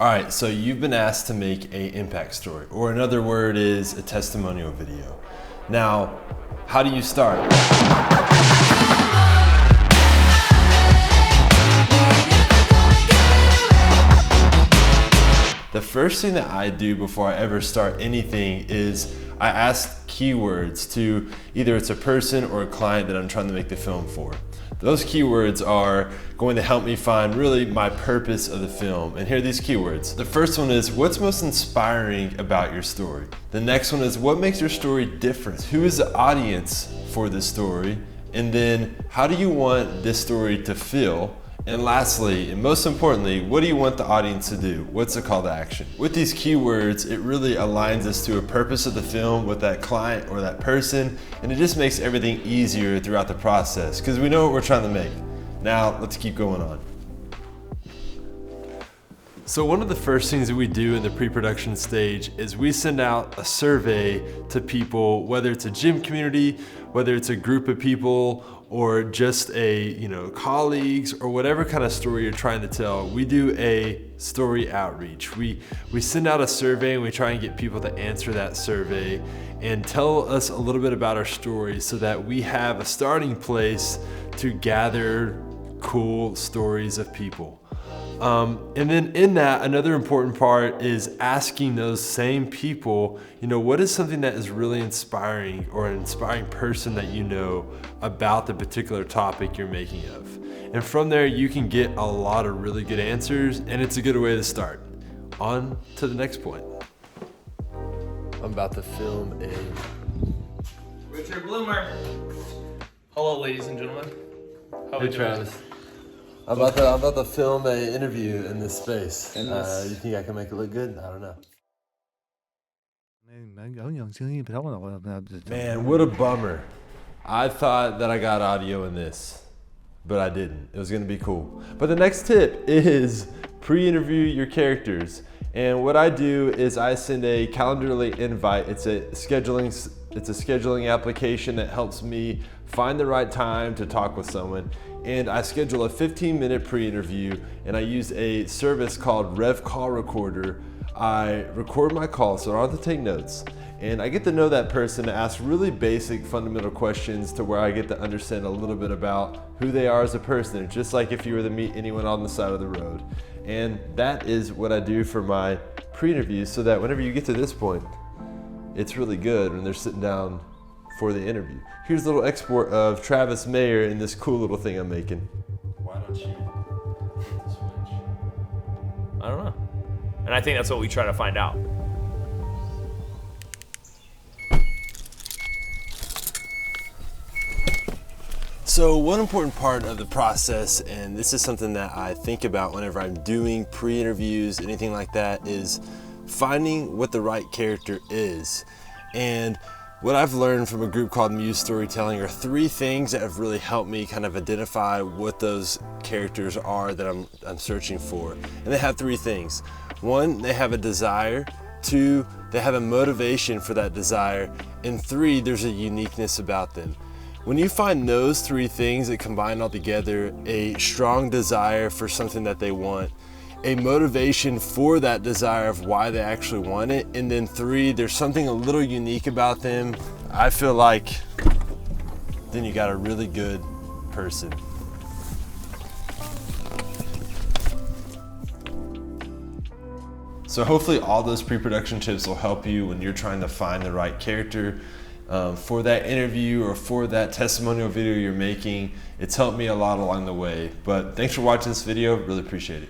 All right, so you've been asked to make a impact story, or another word is a testimonial video. Now, how do you start? The first thing that I do before I ever start anything is I ask keywords to either it's a person or a client that I'm trying to make the film for. Those keywords are going to help me find really my purpose of the film. And here are these keywords. The first one is what's most inspiring about your story? The next one is what makes your story different? Who is the audience for this story? And then how do you want this story to feel? And lastly, and most importantly, what do you want the audience to do? What's the call to action? With these keywords, it really aligns us to a purpose of the film with that client or that person, and it just makes everything easier throughout the process because we know what we're trying to make. Now, let's keep going on. So one of the first things that we do in the pre-production stage is we send out a survey to people, whether it's a gym community, whether it's a group of people, or just colleagues, or whatever kind of story you're trying to tell. We do a story outreach. We send out a survey and we try and get people to answer that survey and tell us a little bit about our story so that we have a starting place to gather cool stories of people. And then in that, another important part is asking those same people, what is something that is really inspiring or an inspiring person that you know about the particular topic you're making of. And from there, you can get a lot of really good answers, and it's a good way to start. On to the next point. I'm about to film a... Richard Bloomer. Hello, ladies and gentlemen. How Hey, Travis. I'm about to film an interview in this space. You think I can make it look good? I don't know. Man, what a bummer. I thought that I got audio in this, but I didn't. It was gonna be cool. But the next tip is pre-interview your characters. And what I do is I send a Calendly invite. It's a scheduling application that helps me find the right time to talk with someone. And I schedule a 15-minute pre-interview, and I use a service called Rev Call Recorder. I record my call so I don't have to take notes, and I get to know that person to ask really basic fundamental questions to where I get to understand a little bit about who they are as a person, just like if you were to meet anyone on the side of the road. And that is what I do for my pre-interviews, so that whenever you get to this point, it's really good when they're sitting down for the interview. Here's a little export of Travis Mayer in this cool little thing I'm making. Why don't you hit the switch? I don't know. And I think that's what we try to find out. So one important part of the process, and this is something that I think about whenever I'm doing pre-interviews, anything like that, is finding what the right character is. And what I've learned from a group called Muse Storytelling are 3 things that have really helped me kind of identify what those characters are that I'm searching for. And they have 3 things. 1, they have a desire. 2, they have a motivation for that desire. And 3, there's a uniqueness about them. When you find those 3 things that combine all together, a strong desire for something that they want, a motivation for that desire of why they actually want it, and then 3, there's something a little unique about them, I feel like then you got a really good person. So hopefully all those pre-production tips will help you when you're trying to find the right character for that interview or for that testimonial video you're making. It's helped me a lot along the way. But thanks for watching this video, really appreciate it.